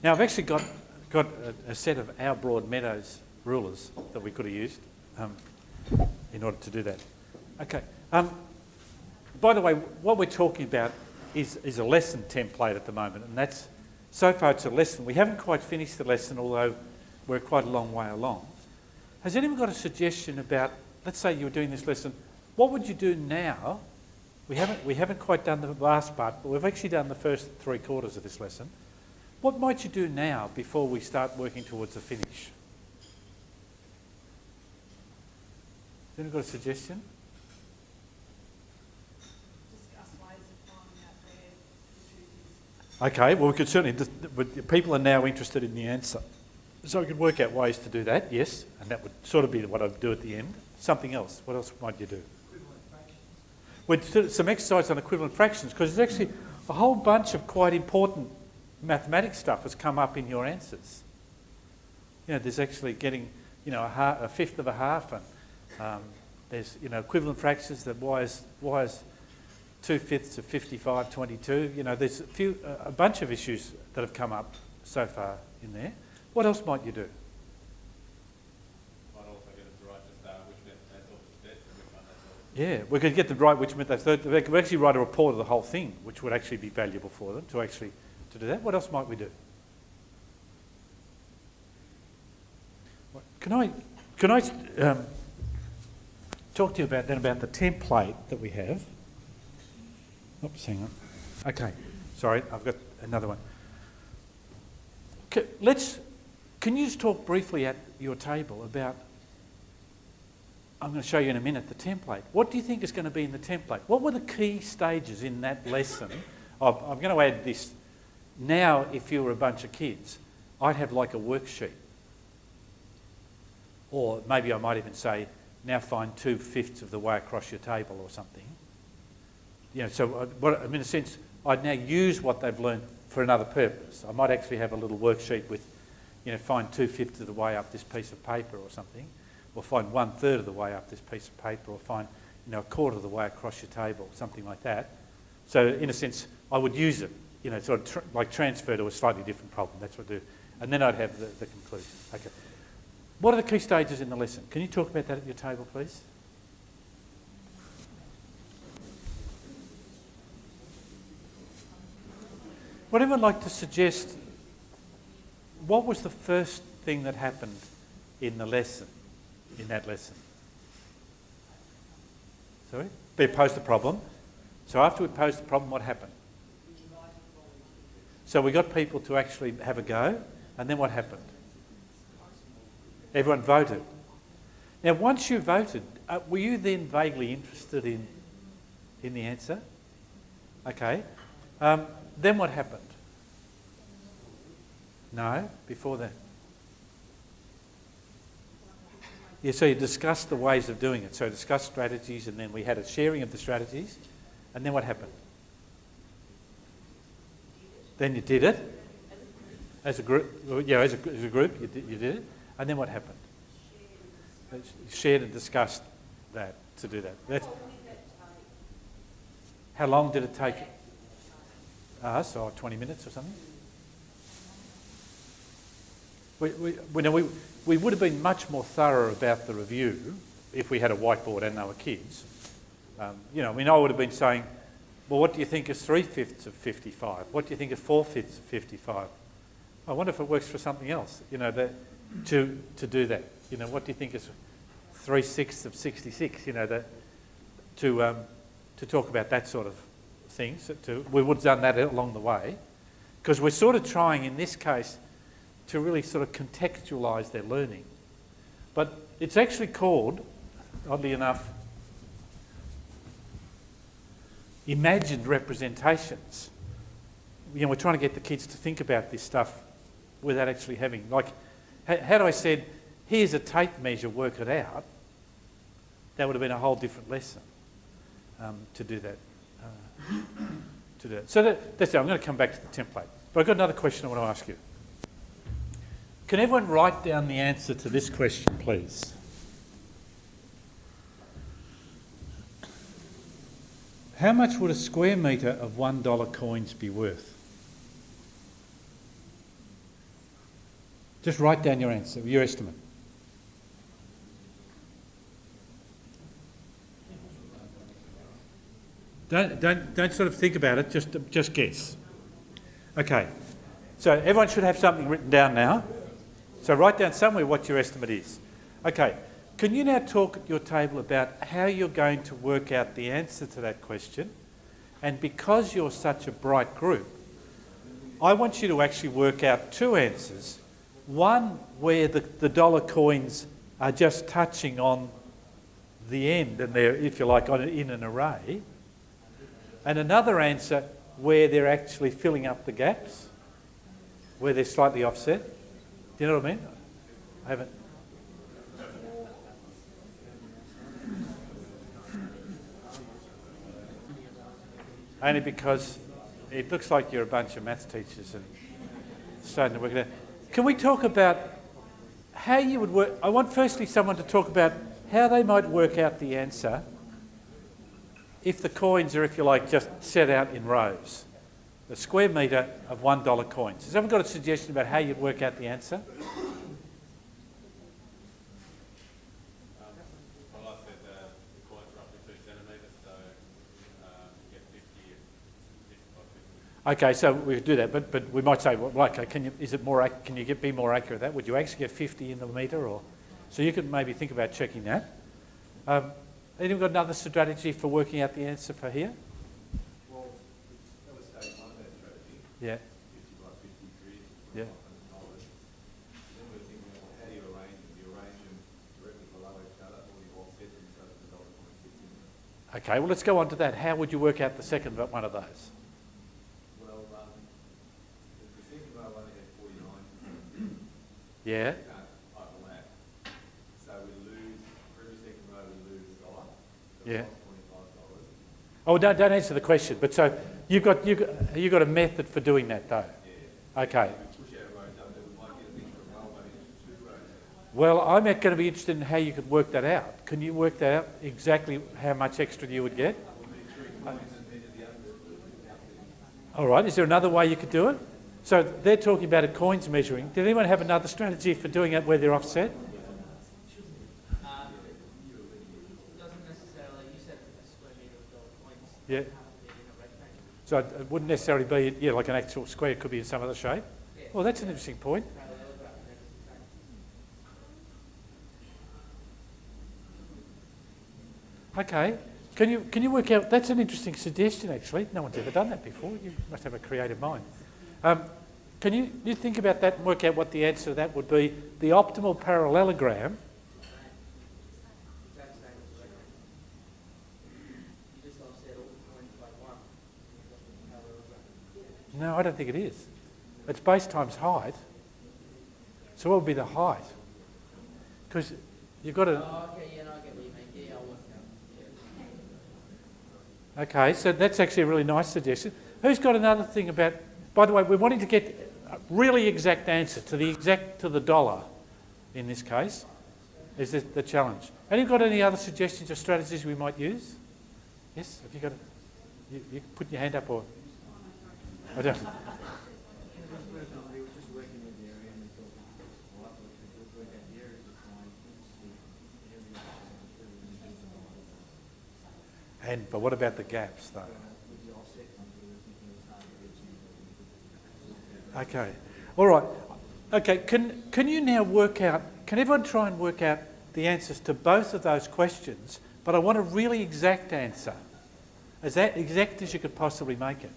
Now I've actually got a set of our Broadmeadows rulers that we could have used in order to do that. Okay. By the way, what we're talking about is a lesson template at the moment, and that's, so far it's a lesson. We haven't quite finished the lesson, although we're quite a long way along. Has anyone got a suggestion about, let's say you were doing this lesson, what would you do now? We haven't quite done the last part, but we've actually done the first 3/4 of this lesson. What might you do now before we start working towards the finish? Has anyone got a suggestion? Discuss ways of finding out where the truth is. Okay, well we could certainly, people are now interested in the answer. So we could work out ways to do that, yes, and that would sort of be what I'd do at the end. Something else, what else might you do? Equivalent fractions. We'd do some exercise on equivalent fractions, because there's actually a whole bunch of quite important mathematics stuff has come up in your answers. You know, there's actually getting, you know, a fifth of a half, and there's, you know, equivalent fractions, that y is 2/5 of 55, 22. You know, there's a bunch of issues that have come up so far in there. What else might you do? Might also get it to write just which method they thought was best and which one they thought. Yeah, we could get the right which method they thought. They could actually write a report of the whole thing, which would actually be valuable for them to do that. What else might we do? Can I talk to you about the template that we have? Oops, hang on. Okay, sorry, I've got another one. Can you just talk briefly at your table about, I'm going to show you in a minute, the template. What do you think is going to be in the template? What were the key stages in that lesson? I'm going to add this. Now, if you were a bunch of kids, I'd have like a worksheet. Or maybe I might even say, now find 2/5 of the way across your table or something. You know, so in a sense, I'd now use what they've learned for another purpose. I might actually have a little worksheet with, you know, find 2/5 of the way up this piece of paper or something, or find 1/3 of the way up this piece of paper, or find, you know, 1/4 of the way across your table, something like that. So in a sense, I would use it, you know, sort of like transfer to a slightly different problem. That's what I do. And then I'd have the conclusion. Okay. What are the key stages in the lesson? Can you talk about that at your table, please? Would anyone like to suggest what was the first thing that happened in the lesson, in that lesson? Sorry? We posed the problem. So after we posed the problem, what happened? So we got people to actually have a go, and then what happened? Everyone voted. Now, once you voted, were you then vaguely interested in the answer? Okay. Then what happened? No, before that. Yeah, so you discussed the ways of doing it. So discussed strategies, and then we had a sharing of the strategies. And then what happened? Then you did it. As a group. Yeah, as a group, you did it. And then what happened? Shared and discussed that, to do that. That's, how long did it take? So 20 minutes or something? We would have been much more thorough about the review if we had a whiteboard and they were kids. You know, I mean, I would have been saying, well, what do you think is 3/5 of 55? What do you think is 4/5 of 55? I wonder if it works for something else, you know, to do that. You know, what do you think is 3/6 of 66? You know, to talk about that sort of thing. So we would have done that along the way, because we're sort of trying in this case to really sort of contextualise their learning. But it's actually called, oddly enough, imagined representations. You know, we're trying to get the kids to think about this stuff without actually having, like, had I said, here's a tape measure, work it out, that would have been a whole different lesson to do that. So that's it. I'm going to come back to the template. But I've got another question I want to ask you. Can everyone write down the answer to this question, please? How much would a square metre of $1 coins be worth? Just write down your answer, your estimate. Don't sort of think about it, just guess. Okay, so everyone should have something written down now. So write down somewhere what your estimate is. Okay, can you now talk at your table about how you're going to work out the answer to that question? And because you're such a bright group, I want you to actually work out two answers. One where the dollar coins are just touching on the end and they're, if you like, in an array. And another answer where they're actually filling up the gaps, where they're slightly offset. Do you know what I mean? I haven't. Only because it looks like you're a bunch of maths teachers and starting to work it out. Can we talk about how you would work? I want firstly someone to talk about how they might work out the answer if the coins are, if you like, just set out in rows. The square metre of $1 coins. Has anyone got a suggestion about how you'd work out the answer? Well, I said the coin's roughly 2 centimetres, so you get 50 by 50. Okay, so we could do that, but we might say, well, okay, can you be more accurate at that? Would you actually get 50 in the metre, or so you could maybe think about checking that. Anyone got another strategy for working out the answer for here? Well, that was stage one of that strategy. Yeah. 50 by 50 grid. Yeah. Then we're thinking, well, how do you arrange them? Do you arrange them directly below each other, or do you offset them so that the dollar coin fits in them? Okay, well, let's go on to that. How would you work out the second one of those? Well, the second row only had 49. Yeah. You can't overlap. So we lose, for every second row we lose $1. So Yeah. we lost $25. Oh, don't answer the question. But so you've got a method for doing that, though. Yeah. Okay. If we push our rows up, then we might get an extra row, but it's 2 rows. Well, I'm going to be interested in how you could work that out. Can you work that out exactly how much extra you would get? All right. Is there another way you could do it? So they're talking about a coins measuring. Did anyone have another strategy for doing it where they're offset? Doesn't necessarily, you said a square metre of dollar coins. Yeah. Have it in a rectangle. So it wouldn't necessarily be, like an actual square. It could be in some other shape. Yeah. Well, that's an interesting point. Parallelogram and everything. Okay. Can you work out? That's an interesting suggestion, actually. No one's ever done that before. You must have a creative mind. Can you think about that and work out what the answer to that would be? The optimal parallelogram. Exact same as a rectangle. You just offset all the coins by 1. Parallelogram. No, I don't think it is. It's base times height. So what would be the height? Because you've got to. Oh, okay, yeah, no, I get what you mean. Yeah, I'll work out. Yeah. Okay, so that's actually a really nice suggestion. Who's got another thing about? By the way, we're wanting to get a really exact answer to the dollar. In this case, is the challenge. Have you got any other suggestions or strategies we might use? Yes, have you got? You put your hand up, or I don't. But what about the gaps, though? Okay, all right. Okay, can you now work out? Can everyone try and work out the answers to both of those questions? But I want a really exact answer, as exact as you could possibly make it.